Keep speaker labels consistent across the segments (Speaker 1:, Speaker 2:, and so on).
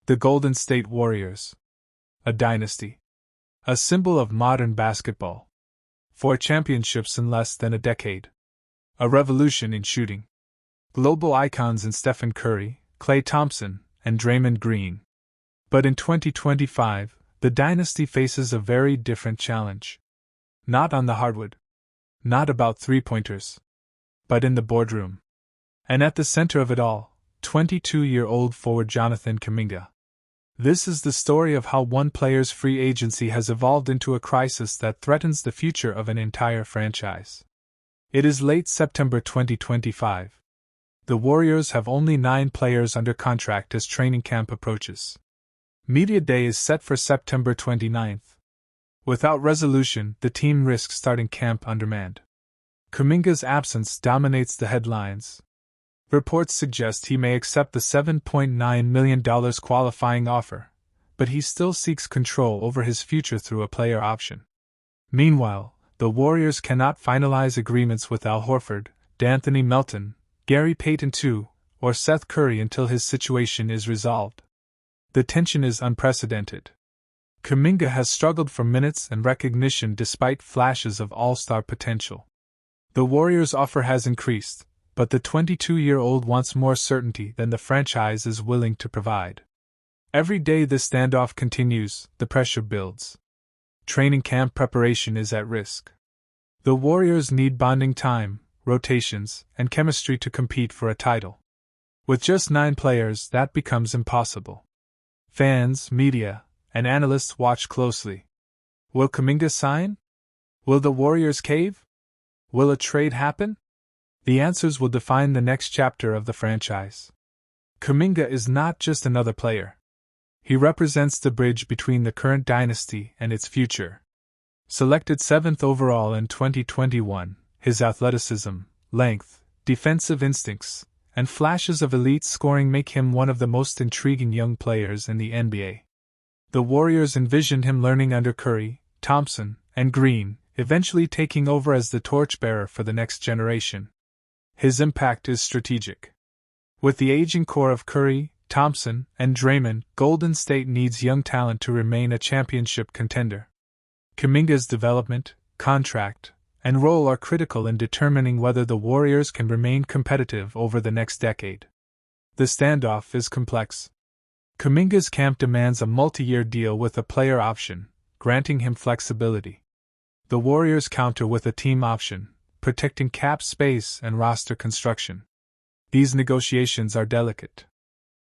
Speaker 1: The Golden State Warriors. A dynasty. A symbol of modern basketball. 4 championships in less than a decade. A revolution in shooting. Global icons in Stephen Curry, Klay Thompson, and Draymond Green. But in 2025, the dynasty faces a very different challenge. Not on the hardwood. Not about three-pointers. But in the boardroom. And at the center of it all, 22-year-old forward Jonathan Kuminga. This is the story of how one player's free agency has evolved into a crisis that threatens the future of an entire franchise. It is late September 2025. The Warriors have only 9 players under contract as training camp approaches. Media Day is set for September 29th. Without resolution, the team risks starting camp undermanned. Kuminga's absence dominates the headlines. Reports suggest he may accept the $7.9 million qualifying offer, but he still seeks control over his future through a player option. Meanwhile, the Warriors cannot finalize agreements with Al Horford, D'Anthony Melton, Gary Payton II, or Seth Curry until his situation is resolved. The tension is unprecedented. Kuminga has struggled for minutes and recognition despite flashes of all-star potential. The Warriors' offer has increased, but the 22-year-old wants more certainty than the franchise is willing to provide. Every day this standoff continues, the pressure builds. Training camp preparation is at risk. The Warriors need bonding time, rotations, and chemistry to compete for a title. With just 9 players, that becomes impossible. Fans, media, and analysts watch closely. Will Kuminga sign? Will the Warriors cave? Will a trade happen? The answers will define the next chapter of the franchise. Kuminga is not just another player. He represents the bridge between the current dynasty and its future. Selected 7th overall in 2021, his athleticism, length, defensive instincts, and flashes of elite scoring make him one of the most intriguing young players in the NBA. The Warriors envisioned him learning under Curry, Thompson, and Green, eventually taking over as the torchbearer for the next generation. His impact is strategic. With the aging core of Curry, Thompson, and Draymond, Golden State needs young talent to remain a championship contender. Kuminga's development, contract, and role are critical in determining whether the Warriors can remain competitive over the next decade. The standoff is complex. Kuminga's camp demands a multi-year deal with a player option, granting him flexibility. The Warriors counter with a team option, protecting cap space and roster construction. These negotiations are delicate.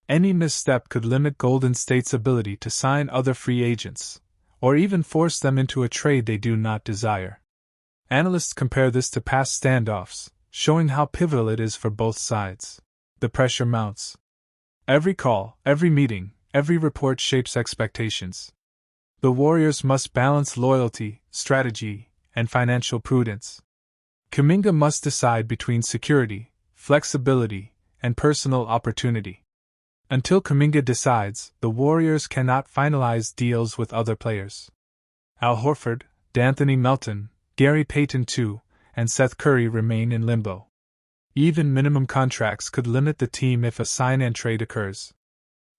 Speaker 1: Any misstep could limit Golden State's ability to sign other free agents, or even force them into a trade they do not desire. Analysts compare this to past standoffs, showing how pivotal it is for both sides. The pressure mounts. Every call, every meeting, every report shapes expectations. The Warriors must balance loyalty, strategy, and financial prudence. Kuminga must decide between security, flexibility, and personal opportunity. Until Kuminga decides, the Warriors cannot finalize deals with other players. Al Horford, D'Anthony Melton, Gary Payton II, and Seth Curry remain in limbo. Even minimum contracts could limit the team if a sign-and-trade occurs.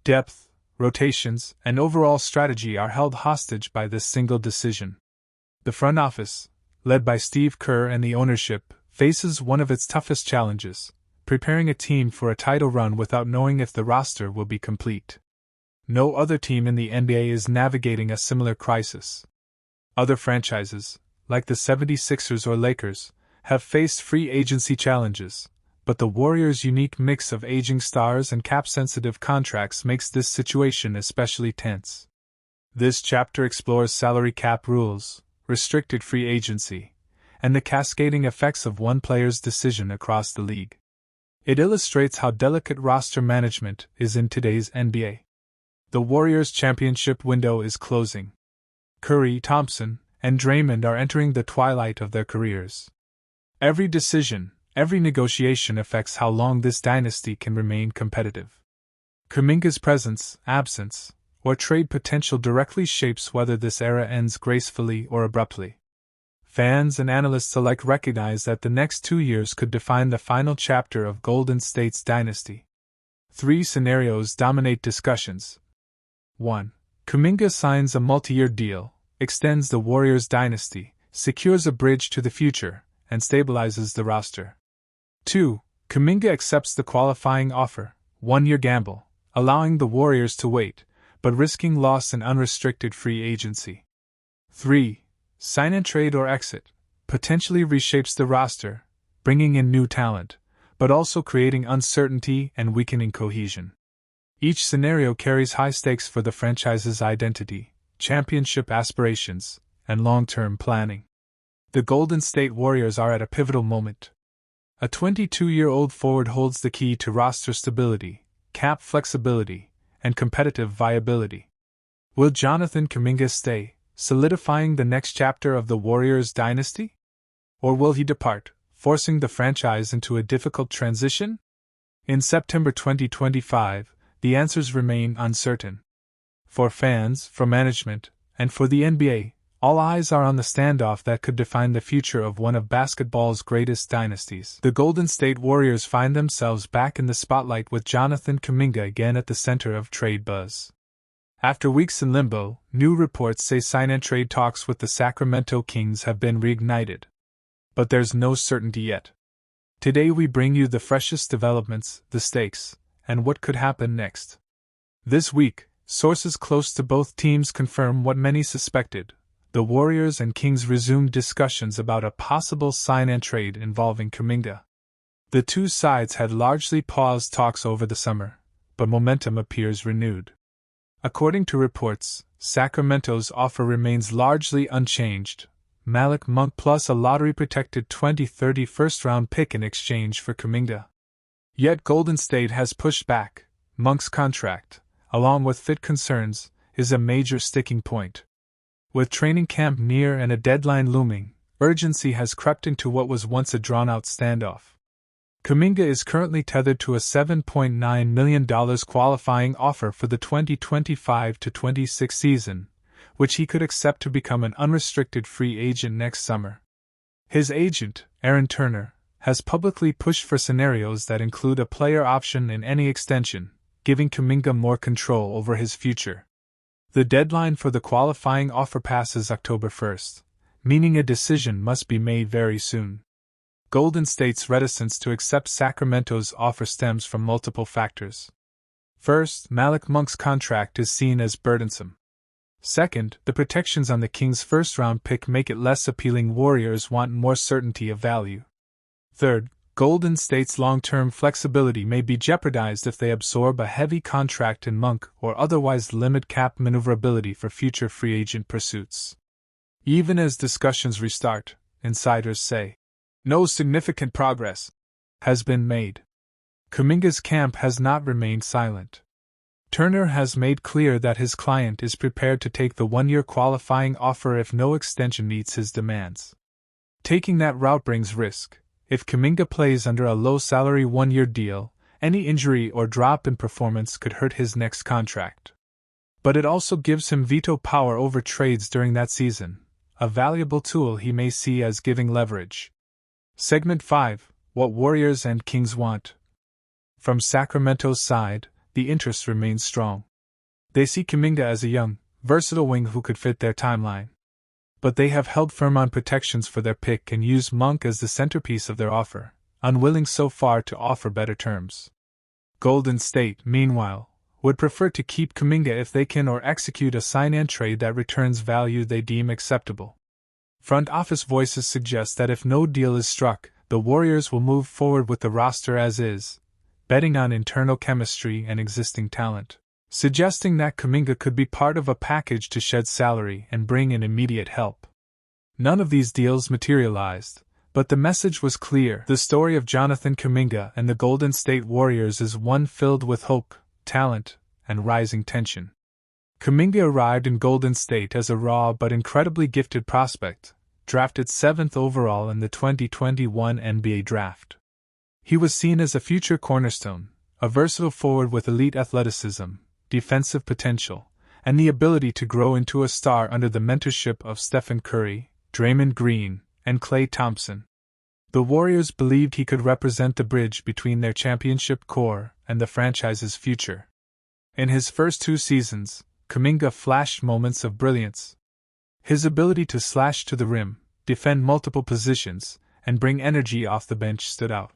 Speaker 1: Depth, rotations, and overall strategy are held hostage by this single decision. The front office, led by Steve Kerr and the ownership, faces one of its toughest challenges, preparing a team for a title run without knowing if the roster will be complete. No other team in the NBA is navigating a similar crisis. Other franchises, like the 76ers or Lakers, have faced free agency challenges, but the Warriors' unique mix of aging stars and cap-sensitive contracts makes this situation especially tense. This chapter explores salary cap rules, restricted free agency, and the cascading effects of one player's decision across the league. It illustrates how delicate roster management is in today's NBA. The Warriors' championship window is closing. Curry, Thompson, and Draymond are entering the twilight of their careers. Every decision, every negotiation affects how long this dynasty can remain competitive. Kuminga's presence, absence, or trade potential directly shapes whether this era ends gracefully or abruptly. Fans and analysts alike recognize that the next 2 years could define the final chapter of Golden State's dynasty. 3 scenarios dominate discussions: 1. Kuminga signs a multi-year deal, extends the Warriors' dynasty, secures a bridge to the future, and stabilizes the roster. 2. Kuminga accepts the qualifying offer, 1-year gamble, allowing the Warriors to wait, but risking loss and unrestricted free agency. 3. Sign and trade or exit, potentially reshapes the roster, bringing in new talent, but also creating uncertainty and weakening cohesion. Each scenario carries high stakes for the franchise's identity, championship aspirations, and long-term planning. The Golden State Warriors are at a pivotal moment. A 22-year-old forward holds the key to roster stability, cap flexibility, and competitive viability. Will Jonathan Kuminga stay, solidifying the next chapter of the Warriors' dynasty? Or will he depart, forcing the franchise into a difficult transition? In September 2025, the answers remain uncertain. For fans, for management, and for the NBA, all eyes are on the standoff that could define the future of one of basketball's greatest dynasties. The Golden State Warriors find themselves back in the spotlight with Jonathan Kuminga again at the center of trade buzz. After weeks in limbo, new reports say sign-and-trade talks with the Sacramento Kings have been reignited. But there's no certainty yet. Today we bring you the freshest developments, the stakes, and what could happen next. This week, sources close to both teams confirm what many suspected. The Warriors and Kings resumed discussions about a possible sign-and-trade involving Kuminga. The two sides had largely paused talks over the summer, but momentum appears renewed. According to reports, Sacramento's offer remains largely unchanged: Malik Monk plus a lottery-protected 2030 first-round pick in exchange for Kuminga. Yet Golden State has pushed back. Monk's contract, along with fit concerns, is a major sticking point. With training camp near and a deadline looming, urgency has crept into what was once a drawn-out standoff. Kuminga is currently tethered to a $7.9 million qualifying offer for the 2025-26 season, which he could accept to become an unrestricted free agent next summer. His agent, Aaron Turner, has publicly pushed for scenarios that include a player option in any extension, giving Kuminga more control over his future. The deadline for the qualifying offer passes October 1st, meaning a decision must be made very soon. Golden State's reticence to accept Sacramento's offer stems from multiple factors. First, Malik Monk's contract is seen as burdensome. Second, the protections on the Kings' first-round pick make it less appealing. Warriors want more certainty of value. Third, Golden State's long-term flexibility may be jeopardized if they absorb a heavy contract in Monk or otherwise limit cap maneuverability for future free agent pursuits. Even as discussions restart, insiders say, no significant progress has been made. Kuminga's camp has not remained silent. Turner has made clear that his client is prepared to take the 1-year qualifying offer if no extension meets his demands. Taking that route brings risk. If Kuminga plays under a low-salary 1-year deal, any injury or drop in performance could hurt his next contract. But it also gives him veto power over trades during that season, a valuable tool he may see as giving leverage. Segment 5: What Warriors and Kings Want. From Sacramento's side, the interest remains strong. They see Kuminga as a young, versatile wing who could fit their timeline. But they have held firm on protections for their pick and used Monk as the centerpiece of their offer, unwilling so far to offer better terms. Golden State, meanwhile, would prefer to keep Kuminga if they can or execute a sign-and-trade that returns value they deem acceptable. Front office voices suggest that if no deal is struck, the Warriors will move forward with the roster as is, betting on internal chemistry and existing talent, suggesting that Kuminga could be part of a package to shed salary and bring in immediate help. None of these deals materialized, but the message was clear. The story of Jonathan Kuminga and the Golden State Warriors is one filled with hope, talent, and rising tension. Kuminga arrived in Golden State as a raw but incredibly gifted prospect, drafted 7th overall in the 2021 NBA Draft. He was seen as a future cornerstone, a versatile forward with elite athleticism, defensive potential, and the ability to grow into a star under the mentorship of Stephen Curry, Draymond Green, and Klay Thompson. The Warriors believed he could represent the bridge between their championship core and the franchise's future. In his first 2 seasons, Kuminga flashed moments of brilliance. His ability to slash to the rim, defend multiple positions, and bring energy off the bench stood out.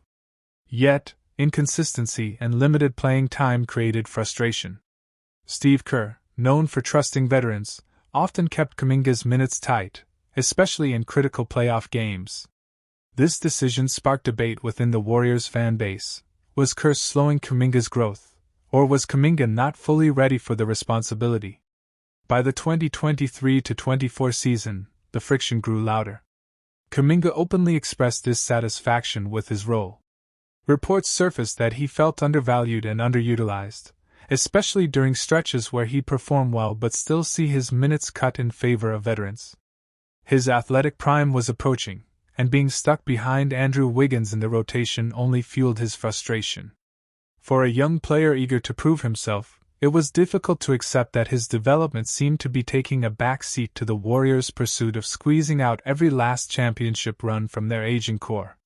Speaker 1: Yet, inconsistency and limited playing time created frustration. Steve Kerr, known for trusting veterans, often kept Kuminga's minutes tight, especially in critical playoff games. This decision sparked debate within the Warriors fan base. Was Kerr slowing Kuminga's growth, or was Kuminga not fully ready for the responsibility? By the 2023-24 season, the friction grew louder. Kuminga openly expressed dissatisfaction with his role. Reports surfaced that he felt undervalued and underutilized, especially during stretches where he performed well but still see his minutes cut in favor of veterans. His athletic prime was approaching, and being stuck behind Andrew Wiggins in the rotation only fueled his frustration. For a young player eager to prove himself, it was difficult to accept that his development seemed to be taking a back seat to the Warriors' pursuit of squeezing out every last championship run from their aging core.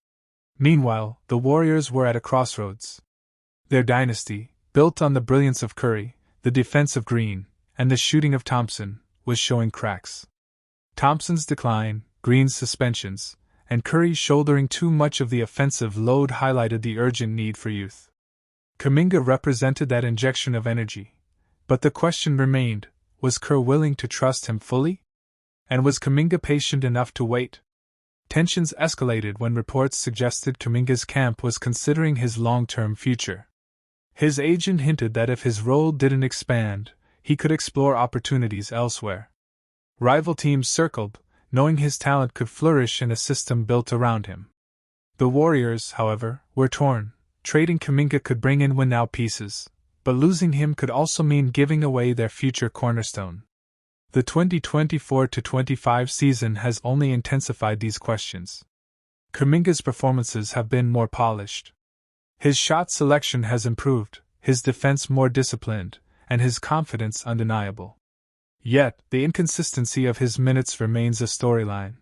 Speaker 1: Meanwhile, the Warriors were at a crossroads. Their dynasty, built on the brilliance of Curry, the defense of Green, and the shooting of Thompson, was showing cracks. Thompson's decline, Green's suspensions, and Curry shouldering too much of the offensive load highlighted the urgent need for youth. Kuminga represented that injection of energy, but the question remained, was Kerr willing to trust him fully? And was Kuminga patient enough to wait? Tensions escalated when reports suggested Kuminga's camp was considering his long-term future. His agent hinted that if his role didn't expand, he could explore opportunities elsewhere. Rival teams circled, knowing his talent could flourish in a system built around him. The Warriors, however, were torn. Trading Kuminga could bring in win-now pieces, but losing him could also mean giving away their future cornerstone. The 2024-25 season has only intensified these questions. Kuminga's performances have been more polished. His shot selection has improved, his defense more disciplined, and his confidence undeniable. Yet, the inconsistency of his minutes remains a storyline.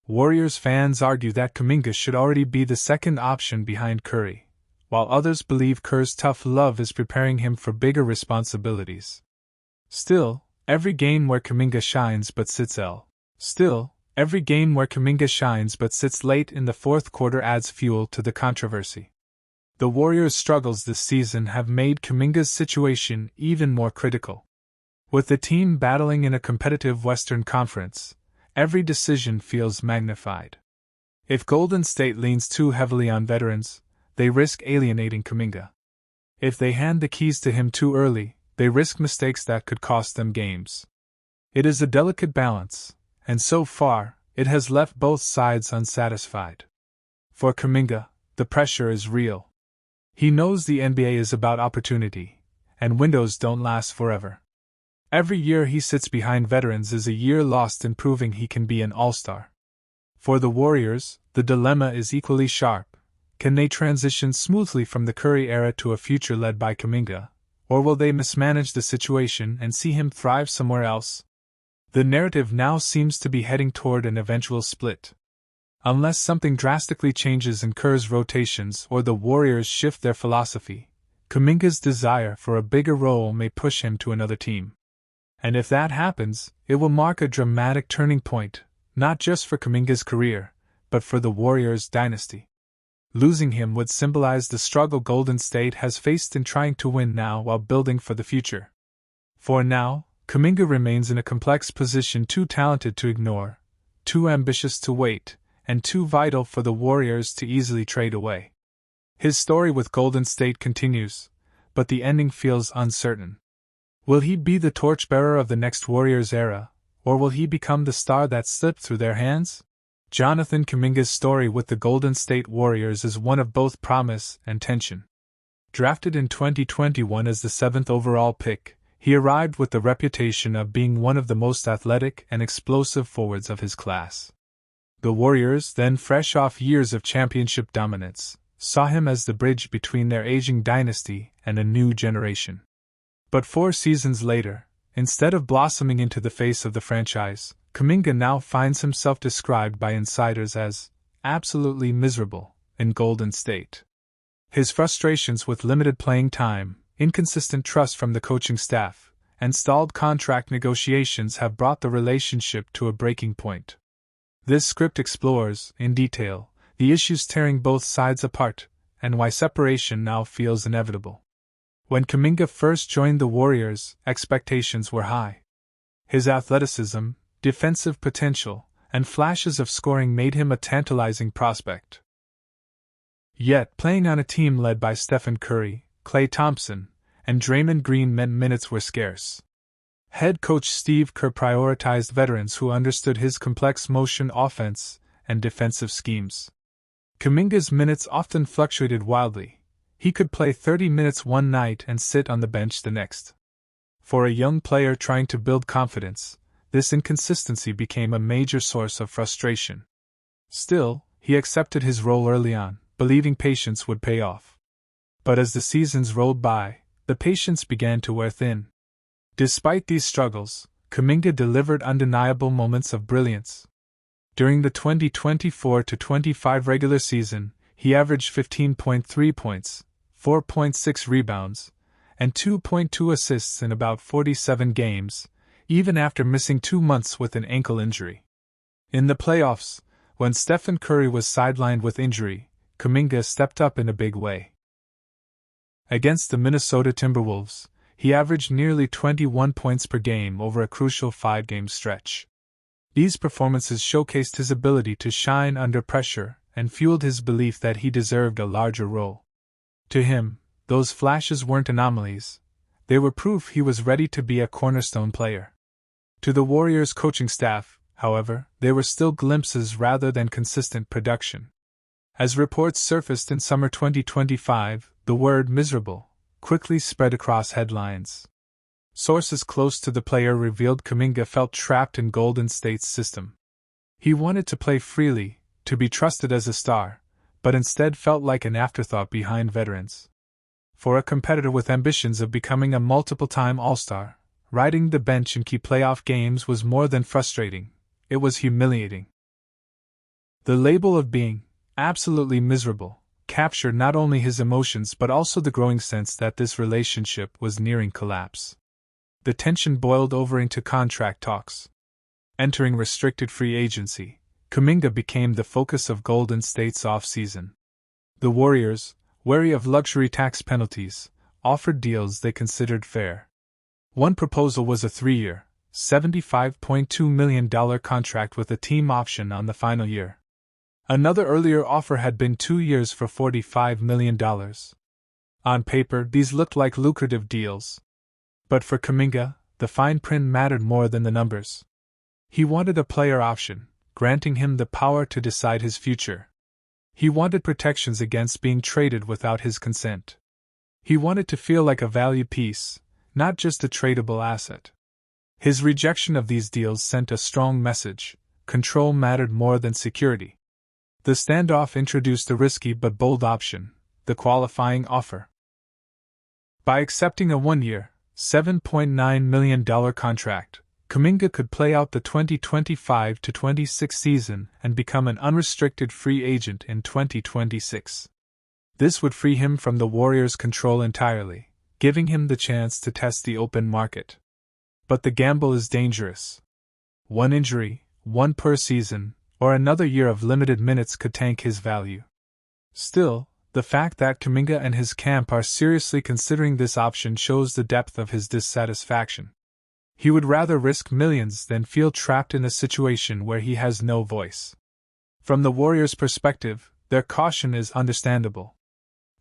Speaker 1: Warriors fans argue that Kuminga should already be the second option behind Curry, while others believe Kerr's tough love is preparing him for bigger responsibilities. Still, every game where Kuminga shines but sits late in the fourth quarter adds fuel to the controversy. The Warriors' struggles this season have made Kuminga's situation even more critical. With the team battling in a competitive Western Conference, every decision feels magnified. If Golden State leans too heavily on veterans, they risk alienating Kuminga. If they hand the keys to him too early, they risk mistakes that could cost them games. It is a delicate balance, and so far, it has left both sides unsatisfied. For Kuminga, the pressure is real. He knows the NBA is about opportunity, and windows don't last forever. Every year he sits behind veterans is a year lost in proving he can be an all-star. For the Warriors, the dilemma is equally sharp. Can they transition smoothly from the Curry era to a future led by Kuminga, or will they mismanage the situation and see him thrive somewhere else? The narrative now seems to be heading toward an eventual split. Unless something drastically changes in Kerr's rotations or the Warriors shift their philosophy, Kuminga's desire for a bigger role may push him to another team. And if that happens, it will mark a dramatic turning point, not just for Kuminga's career, but for the Warriors' dynasty. Losing him would symbolize the struggle Golden State has faced in trying to win now while building for the future. For now, Kuminga remains in a complex position, too talented to ignore, too ambitious to wait, and too vital for the Warriors to easily trade away. His story with Golden State continues, but the ending feels uncertain. Will he be the torchbearer of the next Warriors era, or will he become the star that slipped through their hands? Jonathan Kuminga's story with the Golden State Warriors is one of both promise and tension. Drafted in 2021 as the 7th overall pick, he arrived with the reputation of being one of the most athletic and explosive forwards of his class. The Warriors, then fresh off years of championship dominance, saw him as the bridge between their aging dynasty and a new generation. But 4 seasons later, instead of blossoming into the face of the franchise, Kuminga now finds himself described by insiders as absolutely miserable in Golden State. His frustrations with limited playing time, inconsistent trust from the coaching staff, and stalled contract negotiations have brought the relationship to a breaking point. This script explores, in detail, the issues tearing both sides apart, and why separation now feels inevitable. When Kuminga first joined the Warriors, expectations were high. His athleticism, defensive potential, and flashes of scoring made him a tantalizing prospect. Yet, playing on a team led by Stephen Curry, Klay Thompson, and Draymond Green meant minutes were scarce. Head coach Steve Kerr prioritized veterans who understood his complex motion offense and defensive schemes. Kuminga's minutes often fluctuated wildly. He could play 30 minutes one night and sit on the bench the next. For a young player trying to build confidence, this inconsistency became a major source of frustration. Still, he accepted his role early on, believing patience would pay off. But as the seasons rolled by, the patience began to wear thin. Despite these struggles, Kuminga delivered undeniable moments of brilliance. During the 2024-25 regular season, he averaged 15.3 points, 4.6 rebounds, and 2.2 assists in about 47 games, even after missing 2 months with an ankle injury. In the playoffs, when Stephen Curry was sidelined with injury, Kuminga stepped up in a big way. Against the Minnesota Timberwolves, he averaged nearly 21 points per game over a crucial 5-game stretch. These performances showcased his ability to shine under pressure and fueled his belief that he deserved a larger role. To him, those flashes weren't anomalies. They were proof he was ready to be a cornerstone player. To the Warriors' coaching staff, however, they were still glimpses rather than consistent production. As reports surfaced in summer 2025, the word "miserable" quickly spread across headlines. Sources close to the player revealed Kuminga felt trapped in Golden State's system. He wanted to play freely, to be trusted as a star, but instead felt like an afterthought behind veterans. For a competitor with ambitions of becoming a multiple-time All-Star, riding the bench in key playoff games was more than frustrating, it was humiliating. The label of being absolutely miserable captured not only his emotions but also the growing sense that this relationship was nearing collapse. The tension boiled over into contract talks. Entering restricted free agency, Kuminga became the focus of Golden State's off-season. The Warriors, wary of luxury tax penalties, offered deals they considered fair. One proposal was a 3-year, $75.2 million contract with a team option on the final year. Another earlier offer had been 2 years for $45 million. On paper, these looked like lucrative deals. But for Kuminga, the fine print mattered more than the numbers. He wanted a player option, granting him the power to decide his future. He wanted protections against being traded without his consent. He wanted to feel like a value piece, not just a tradable asset. His rejection of these deals sent a strong message: control mattered more than security. The standoff introduced a risky but bold option: the qualifying offer. By accepting a 1-year, $7.9 million contract, Kuminga could play out the 2025-26 season and become an unrestricted free agent in 2026. This would free him from the Warriors' control entirely, giving him the chance to test the open market. But the gamble is dangerous. One injury, one per season, or another year of limited minutes could tank his value. Still, the fact that Kuminga and his camp are seriously considering this option shows the depth of his dissatisfaction. He would rather risk millions than feel trapped in a situation where he has no voice. From the Warriors' perspective, their caution is understandable.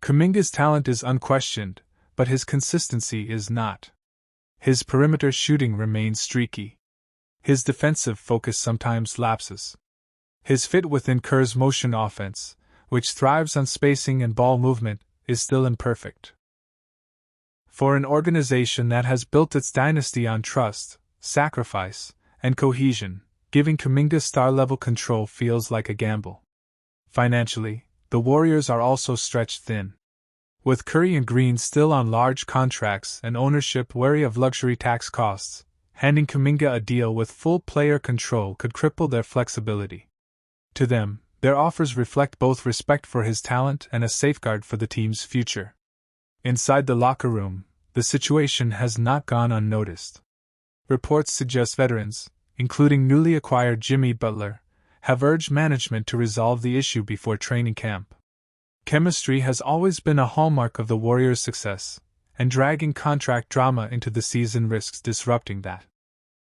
Speaker 1: Kuminga's talent is unquestioned, but his consistency is not. His perimeter shooting remains streaky. His defensive focus sometimes lapses. His fit within Kerr's motion offense, which thrives on spacing and ball movement, is still imperfect. For an organization that has built its dynasty on trust, sacrifice, and cohesion, giving Kuminga star-level control feels like a gamble. Financially, the Warriors are also stretched thin. With Curry and Green still on large contracts and ownership wary of luxury tax costs, handing Kuminga a deal with full player control could cripple their flexibility. To them, their offers reflect both respect for his talent and a safeguard for the team's future. Inside the locker room, the situation has not gone unnoticed. Reports suggest veterans, including newly acquired Jimmy Butler, have urged management to resolve the issue before training camp. Chemistry has always been a hallmark of the Warriors' success, and dragging contract drama into the season risks disrupting that.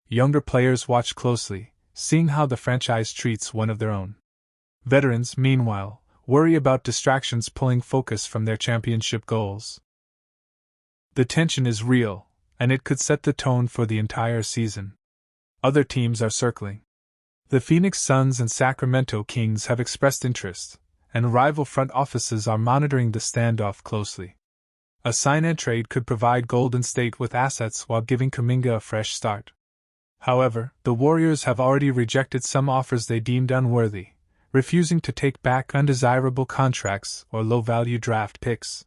Speaker 1: Younger players watch closely, seeing how the franchise treats one of their own. Veterans, meanwhile, worry about distractions pulling focus from their championship goals. The tension is real, and it could set the tone for the entire season. Other teams are circling. The Phoenix Suns and Sacramento Kings have expressed interest, and rival front offices are monitoring the standoff closely. A sign-and trade could provide Golden State with assets while giving Kuminga a fresh start. However, the Warriors have already rejected some offers they deemed unworthy, refusing to take back undesirable contracts or low-value draft picks.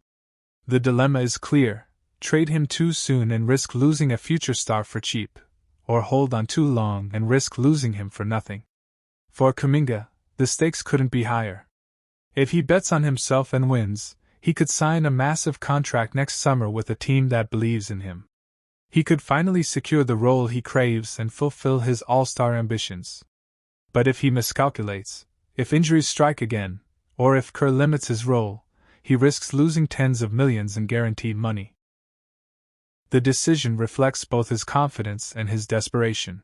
Speaker 1: The dilemma is clear: trade him too soon and risk losing a future star for cheap, or hold on too long and risk losing him for nothing. For Kuminga, the stakes couldn't be higher. If he bets on himself and wins, he could sign a massive contract next summer with a team that believes in him. He could finally secure the role he craves and fulfill his all-star ambitions. But if he miscalculates, if injuries strike again, or if Kerr limits his role, he risks losing tens of millions in guaranteed money. The decision reflects both his confidence and his desperation.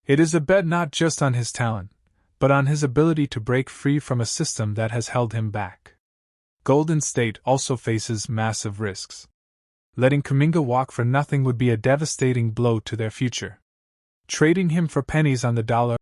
Speaker 1: It is a bet not just on his talent, but on his ability to break free from a system that has held him back. Golden State also faces massive risks. Letting Kuminga walk for nothing would be a devastating blow to their future. Trading him for pennies on the dollar